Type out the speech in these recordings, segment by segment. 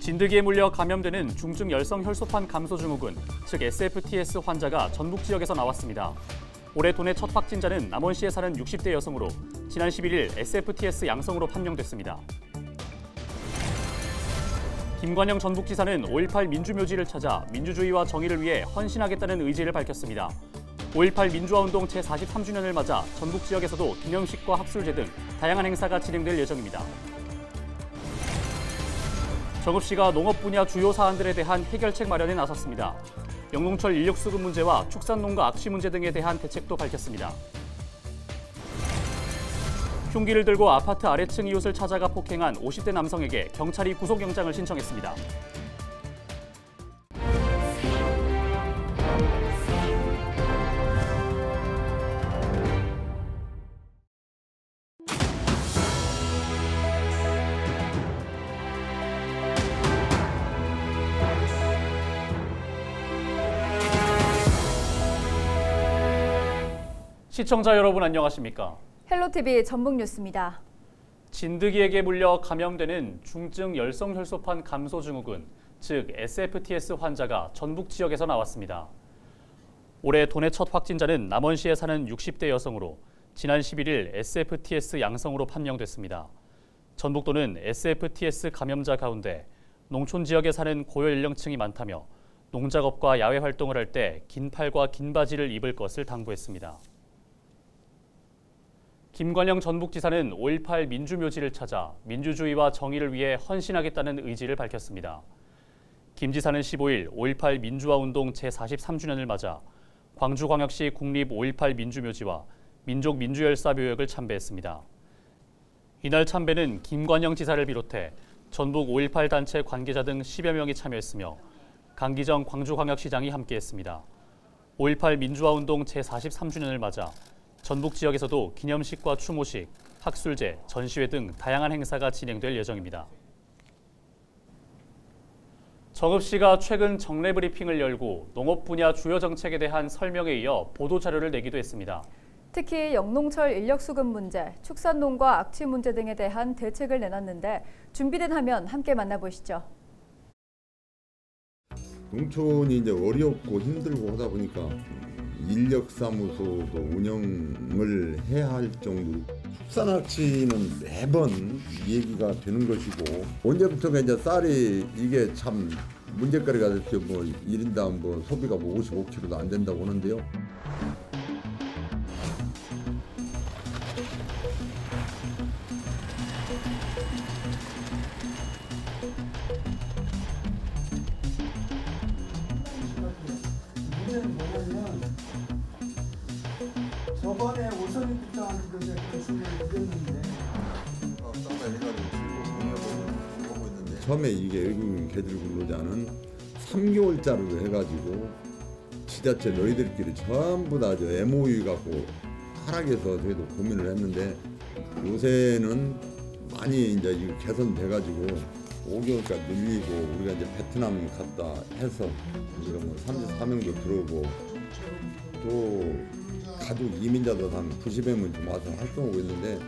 진드기에 물려 감염되는 중증 열성 혈소판 감소 증후군, 즉 SFTS 환자가 전북 지역에서 나왔습니다. 올해 도내 첫 확진자는 남원시에 사는 60대 여성으로 지난 11일 SFTS 양성으로 판명됐습니다. 김관영 전북지사는 5.18 민주묘지를 찾아 민주주의와 정의를 위해 헌신하겠다는 의지를 밝혔습니다. 5.18 민주화운동 제43주년을 맞아 전북 지역에서도 기념식과 학술제 등 다양한 행사가 진행될 예정입니다. 정읍시가 농업 분야 주요 사안들에 대한 해결책 마련에 나섰습니다. 영농철 인력 수급 문제와 축산농가 악취 문제 등에 대한 대책도 밝혔습니다. 흉기를 들고 아파트 아래층 이웃을 찾아가 폭행한 50대 남성에게 경찰이 구속영장을 신청했습니다. 시청자 여러분 안녕하십니까? 헬로티비 전북뉴스입니다. 진드기에게 물려 감염되는 중증 열성혈소판 감소 증후군, 즉 SFTS 환자가 전북 지역에서 나왔습니다. 올해 도내 첫 확진자는 남원시에 사는 60대 여성으로 지난 11일 SFTS 양성으로 판명됐습니다. 전북도는 SFTS 감염자 가운데 농촌 지역에 사는 고연령층이 많다며 농작업과 야외 활동을 할 때 긴 팔과 긴 바지를 입을 것을 당부했습니다. 김관영 전북지사는 5.18 민주묘지를 찾아 민주주의와 정의를 위해 헌신하겠다는 의지를 밝혔습니다. 김 지사는 15일 5.18 민주화운동 제43주년을 맞아 광주광역시 국립 5.18 민주묘지와 민족민주열사묘역을 참배했습니다. 이날 참배는 김관영 지사를 비롯해 전북 5.18 단체 관계자 등 10여 명이 참여했으며 강기정 광주광역시장이 함께했습니다. 5.18 민주화운동 제43주년을 맞아 전북 지역에서도 기념식과 추모식, 학술제, 전시회 등 다양한 행사가 진행될 예정입니다. 정읍시가 최근 정례 브리핑을 열고 농업 분야 주요 정책에 대한 설명에 이어 보도자료를 내기도 했습니다. 특히 영농철 인력 수급 문제, 축산농가 악취 문제 등에 대한 대책을 내놨는데 준비된 화면 함께 만나보시죠. 농촌이 이제 어렵고 힘들고 하다 보니까 인력사무소도 운영을 해야 할 정도로 축산악취는 매번 얘기가 되는 것이고 언제부턴가 이제 쌀이 이게 참 문제거리가 됐죠. 뭐 1인당 뭐 소비가 뭐 55kg도 안 된다고 하는데요. 저번에 오선이 국장한테 그런 말씀을 드렸는데 처음에 이게 외국인 개들 근로자는 3개월짜리로 해가지고 지자체 너희들끼리 전부 다 저 MOU 갖고 하락해서 저희도 고민을 했는데 요새는 많이 이제 이거 개선돼가지고 5개월까지 늘리고 우리가 이제 베트남 갔다 해서 우리가 뭐 34명도 들어오고 또 가족 이민자도 한 90여 명 좀 와서 활동하고 있는데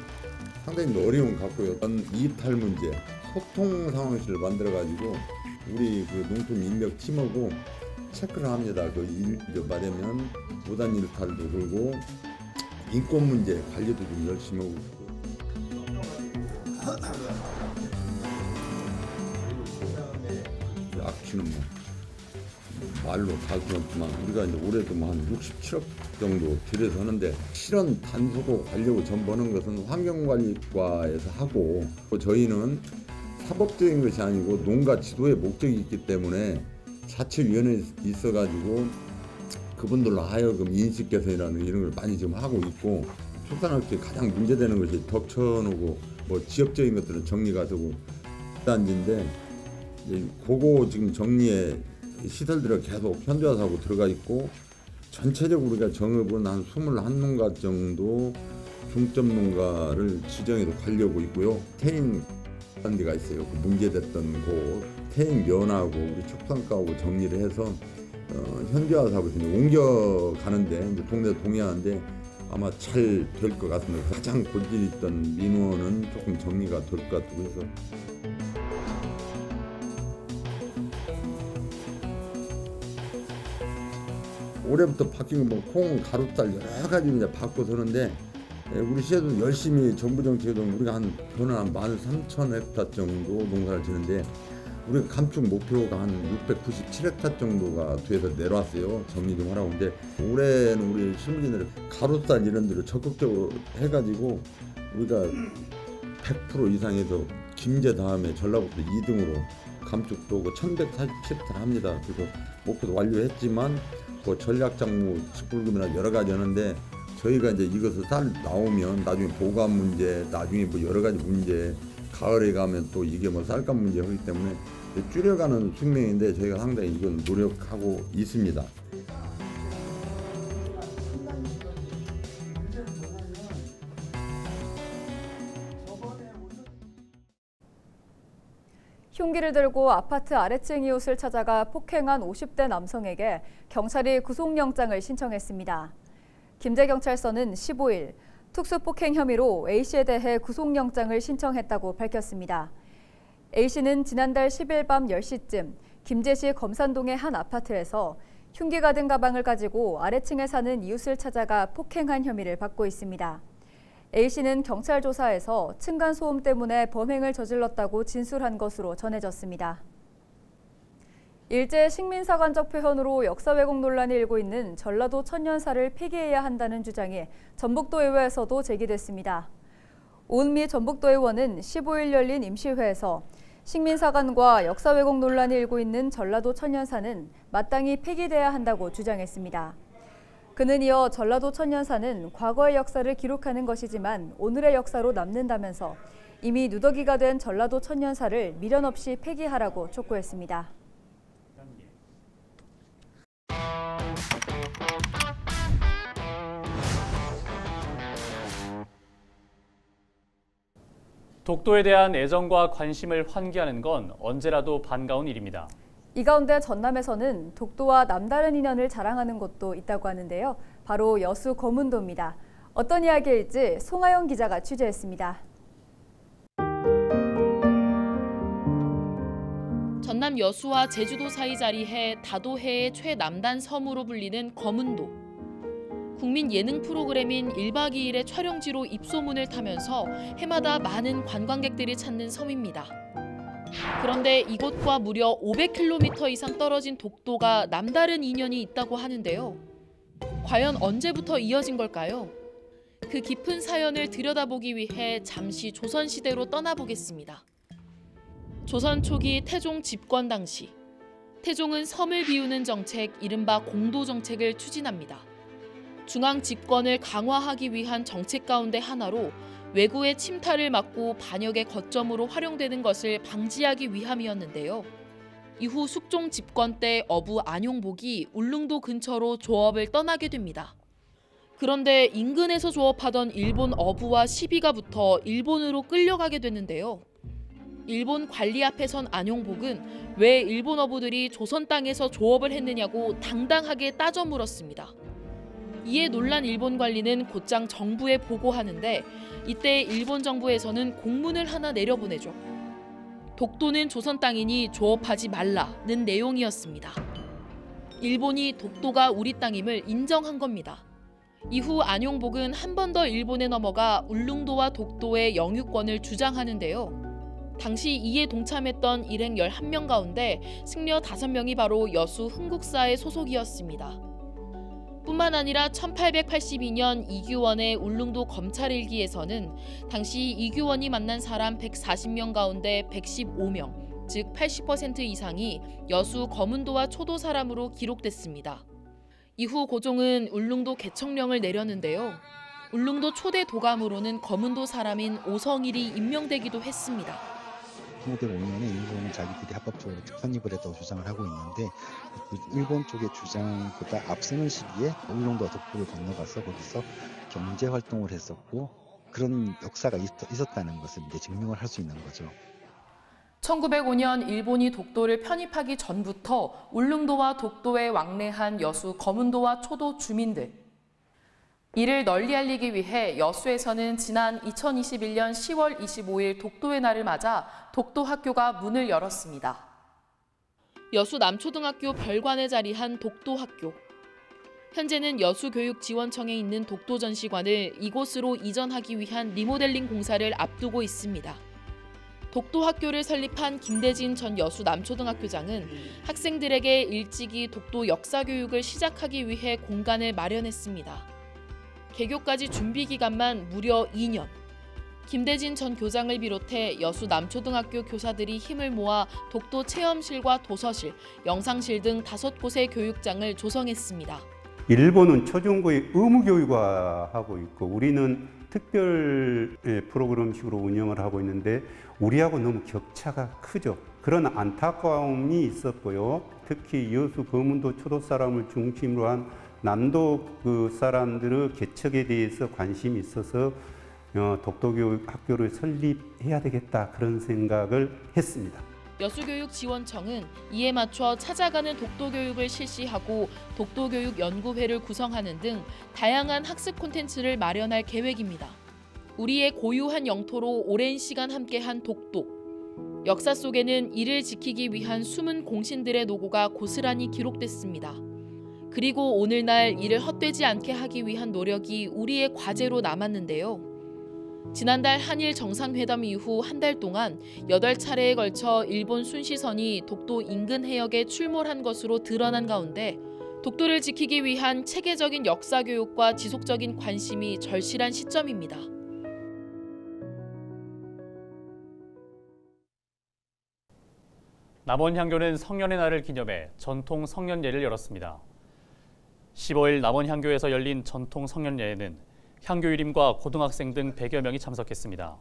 상당히 어려움 갖고요. 이탈 문제, 소통 상황실을 만들어가지고 우리 그 농촌 인력 팀하고 체크를 합니다. 말하면 무단 일탈도 그러고 인권 문제 관리도 좀 열심히 하고 있고. 악취는 뭐 말로 다 그렇지만 우리가 이제 올해도 뭐 한 67억 정도 들여서 하는데 실은 단속하고 관리하고 전보는 것은 환경관리과에서 하고 저희는 사법적인 것이 아니고 농가 지도의 목적이 있기 때문에 자치위원회에 있어가지고 그분들로 하여금 인식 개선이라는 이런 걸 많이 지금 하고 있고 축산업체 가장 문제되는 것이 덕천하고 뭐 지역적인 것들은 정리가 되고 단지인데 그거 지금 정리에 시설들을 계속 현대화하고 들어가 있고 전체적으로 우리가 정읍은 한 21농가 정도 중점 농가를 지정해서 관리하고 있고요. 태인 단지가 있어요. 그 문제됐던 곳 태인 면하고 우리 축산가하고 정리를 해서 현대화 사업을 옮겨가는데 이제 동네 동의하는데 아마 잘 될 것 같습니다. 가장 고질 있던 민원은 조금 정리가 될 것 같고 해서 올해부터 바뀐 건 콩, 가루쌀 여러 가지 이제 바꿔서는데 우리 시에도 열심히 정부 정책에도 우리가 한 변화 한 13,000헥타 정도 농사를 지는데 우리가 감축 목표가 한 697헥타 정도가 돼서 내려왔어요. 정리 좀 하라고. 근데 올해는 우리 실무진들이 가루쌀 이런 데를 적극적으로 해가지고 우리가 100% 이상에서 김제 다음에 전라북도 2등으로 감축도 1,147헥타 합니다. 그래서 목표도 완료했지만 그 전략작무 직불금이나 여러 가지 하는데 저희가 이제 이것을 쌀 나오면 나중에 보관 문제, 나중에 뭐 여러 가지 문제, 가을에 가면 또 이게 뭐 쌀값 문제이기 때문에 줄여가는 숙명인데 저희가 상당히 이건 노력하고 있습니다. 흉기를 들고 아파트 아래층 이웃을 찾아가 폭행한 50대 남성에게 경찰이 구속영장을 신청했습니다. 김제경찰서는 15일 특수폭행 혐의로 A씨에 대해 구속영장을 신청했다고 밝혔습니다. A씨는 지난달 10일 밤 10시쯤 김제시 검산동의 한 아파트에서 흉기가 든 가방을 가지고 아래층에 사는 이웃을 찾아가 폭행한 혐의를 받고 있습니다. A씨는 경찰 조사에서 층간소음 때문에 범행을 저질렀다고 진술한 것으로 전해졌습니다. 일제 식민사관적 표현으로 역사 왜곡 논란이 일고 있는 전라도 천년사를 폐기해야 한다는 주장이 전북도 의회에서도 제기됐습니다. 오은미 전북도 의원은 15일 열린 임시회에서 식민사관과 역사 왜곡 논란이 일고 있는 전라도 천년사는 마땅히 폐기돼야 한다고 주장했습니다. 그는 이어 전라도 천년사는 과거의 역사를 기록하는 것이지만 오늘의 역사로 남는다면서 이미 누더기가 된 전라도 천년사를 미련 없이 폐기하라고 촉구했습니다. 독도에 대한 애정과 관심을 환기하는 건 언제라도 반가운 일입니다. 이 가운데 전남에서는 독도와 남다른 인연을 자랑하는 곳도 있다고 하는데요. 바로 여수 거문도입니다. 어떤 이야기일지 송하영 기자가 취재했습니다. 전남 여수와 제주도 사이 자리해 다도해의 최남단 섬으로 불리는 거문도. 국민 예능 프로그램인 1박 2일의 촬영지로 입소문을 타면서 해마다 많은 관광객들이 찾는 섬입니다. 그런데 이곳과 무려 500km 이상 떨어진 독도가 남다른 인연이 있다고 하는데요. 과연 언제부터 이어진 걸까요? 그 깊은 사연을 들여다보기 위해 잠시 조선시대로 떠나보겠습니다. 조선 초기 태종 집권 당시, 태종은 섬을 비우는 정책, 이른바 공도정책을 추진합니다. 중앙 집권을 강화하기 위한 정책 가운데 하나로 외구의 침탈을 막고 반역의 거점으로 활용되는 것을 방지하기 위함이었는데요. 이후 숙종 집권 때 어부 안용복이 울릉도 근처로 조업을 떠나게 됩니다. 그런데 인근에서 조업하던 일본 어부와 시비가 붙어 일본으로 끌려가게 됐는데요. 일본 관리 앞에 선 안용복은 왜 일본 어부들이 조선 땅에서 조업을 했느냐고 당당하게 따져 물었습니다. 이에 놀란 일본 관리는 곧장 정부에 보고하는데 이때 일본 정부에서는 공문을 하나 내려보내죠. 독도는 조선 땅이니 조업하지 말라는 내용이었습니다. 일본이 독도가 우리 땅임을 인정한 겁니다. 이후 안용복은 한 번 더 일본에 넘어가 울릉도와 독도의 영유권을 주장하는데요. 당시 이에 동참했던 일행 11명 가운데 승려 5명이 바로 여수 흥국사의 소속이었습니다. 뿐만 아니라 1882년 이규원의 울릉도 검찰일기에서는 당시 이규원이 만난 사람 140명 가운데 115명, 즉 80% 이상이 여수 거문도와 초도 사람으로 기록됐습니다. 이후 고종은 울릉도 개청령을 내렸는데요. 울릉도 초대 도감으로는 거문도 사람인 오성일이 임명되기도 했습니다. 1905년에 일본은 자기들이 합법적으로 편입을 했다고 주장을 하고 있는데 일본 쪽의 주장보다 앞서는 시기에 울릉도와 독도를 건너가서 거기서 경제 활동을 했었고 그런 역사가 있었다는 것을 이제 증명을 할 수 있는 거죠. 1905년 일본이 독도를 편입하기 전부터 울릉도와 독도에 왕래한 여수 거문도와 초도 주민들. 이를 널리 알리기 위해 여수에서는 지난 2021년 10월 25일 독도의 날을 맞아 독도학교가 문을 열었습니다. 여수 남초등학교 별관에 자리한 독도학교. 현재는 여수교육지원청에 있는 독도전시관을 이곳으로 이전하기 위한 리모델링 공사를 앞두고 있습니다. 독도학교를 설립한 김대진 전 여수 남초등학교장은 학생들에게 일찍이 독도 역사교육을 시작하기 위해 공간을 마련했습니다. 개교까지 준비 기간만 무려 2년. 김대진 전 교장을 비롯해 여수 남초등학교 교사들이 힘을 모아 독도 체험실과 도서실, 영상실 등 5곳의 교육장을 조성했습니다. 일본은 초중고의 의무교육화하고 있고 우리는 특별 프로그램식으로 운영을 하고 있는데 우리하고 너무 격차가 크죠. 그런 안타까움이 있었고요. 특히 여수 거문도 초도 사람을 중심으로 한 남도 그 사람들의 개척에 대해서 관심이 있어서 독도교육 학교를 설립해야 되겠다 그런 생각을 했습니다. 여수교육지원청은 이에 맞춰 찾아가는 독도교육을 실시하고 독도교육연구회를 구성하는 등 다양한 학습 콘텐츠를 마련할 계획입니다. 우리의 고유한 영토로 오랜 시간 함께한 독도. 역사 속에는 이를 지키기 위한 숨은 공신들의 노고가 고스란히 기록됐습니다. 그리고 오늘날 이를 헛되지 않게 하기 위한 노력이 우리의 과제로 남았는데요. 지난달 한일 정상회담 이후 한 달 동안 8차례에 걸쳐 일본 순시선이 독도 인근 해역에 출몰한 것으로 드러난 가운데 독도를 지키기 위한 체계적인 역사 교육과 지속적인 관심이 절실한 시점입니다. 남원향교는 성년의 날을 기념해 전통 성년예를 열었습니다. 15일 남원향교에서 열린 전통 성년예에는 향교 유림과 고등학생 등 100여 명이 참석했습니다.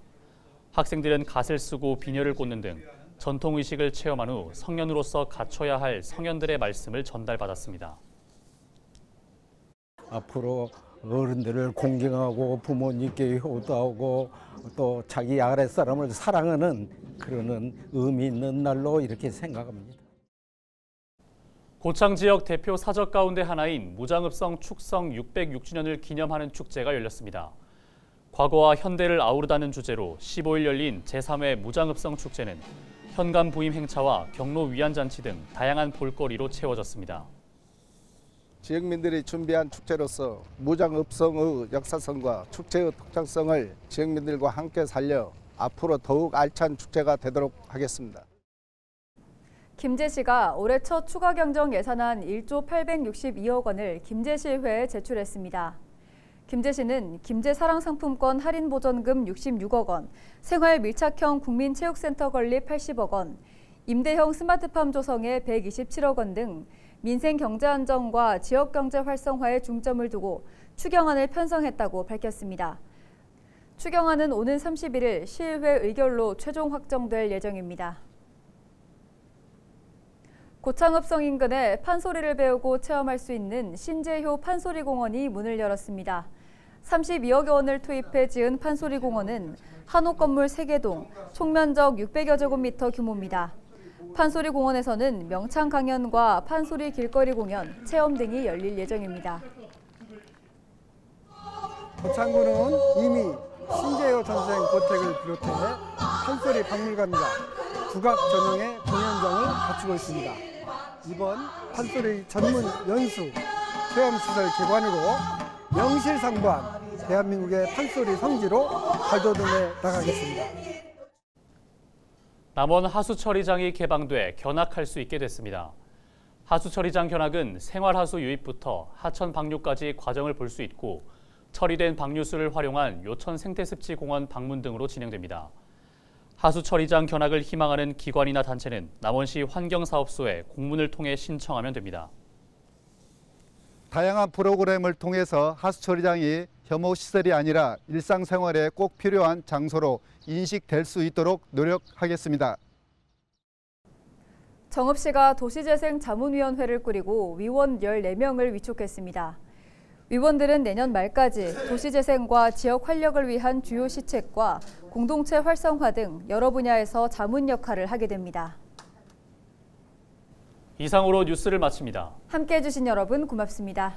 학생들은 갓을 쓰고 비녀를 꽂는 등 전통 의식을 체험한 후 성년으로서 갖춰야 할 성현들의 말씀을 전달받았습니다. 앞으로 어른들을 공경하고 부모님께 효도하고 또 자기 아랫사람을 사랑하는 그런 의미 있는 날로 이렇게 생각합니다. 고창 지역 대표 사적 가운데 하나인 무장읍성 축성 606주년을 기념하는 축제가 열렸습니다. 과거와 현대를 아우르다는 주제로 15일 열린 제3회 무장읍성 축제는 현관 부임 행차와 경로 위안 잔치 등 다양한 볼거리로 채워졌습니다. 지역민들이 준비한 축제로서 무장읍성의 역사성과 축제의 특장성을 지역민들과 함께 살려 앞으로 더욱 알찬 축제가 되도록 하겠습니다. 김제시가 올해 첫 추가 경정 예산안 1조 862억 원을 김제시의회에 제출했습니다. 김제시는 김제사랑상품권 할인보전금 66억 원, 생활밀착형 국민체육센터 건립 80억 원, 임대형 스마트팜 조성에 127억 원 등 민생경제 안정과 지역경제 활성화에 중점을 두고 추경안을 편성했다고 밝혔습니다. 추경안은 오는 31일 시의회 의결로 최종 확정될 예정입니다. 고창읍성 인근에 판소리를 배우고 체험할 수 있는 신재효 판소리공원이 문을 열었습니다. 32억 원을 투입해 지은 판소리공원은 한옥 건물 3개 동, 총 면적 600여 제곱미터 규모입니다. 판소리 공원에서는 명창 강연과 판소리 길거리 공연, 체험 등이 열릴 예정입니다. 고창군은 이미 신재효 전생 고택을 비롯해 판소리 박물관과 국악 전용의 공연장을 갖추고 있습니다. 이번 판소리 전문 연수 체험시설 개관으로 명실상부한 대한민국의 판소리 성지로 발돋움해 나가겠습니다. 남원 하수처리장이 개방돼 견학할 수 있게 됐습니다. 하수처리장 견학은 생활하수 유입부터 하천 방류까지 과정을 볼 수 있고 처리된 방류수를 활용한 요천 생태습지공원 방문 등으로 진행됩니다. 하수처리장 견학을 희망하는 기관이나 단체는 남원시 환경사업소에 공문을 통해 신청하면 됩니다. 다양한 프로그램을 통해서 하수처리장이 혐오시설이 아니라 일상생활에 꼭 필요한 장소로 인식될 수 있도록 노력하겠습니다. 정읍시가 도시재생자문위원회를 꾸리고 위원 14명을 위촉했습니다. 위원들은 내년 말까지 도시재생과 지역 활력을 위한 주요 시책과 공동체 활성화 등 여러 분야에서 자문 역할을 하게 됩니다. 이상으로 뉴스를 마칩니다. 함께해 주신 여러분 고맙습니다.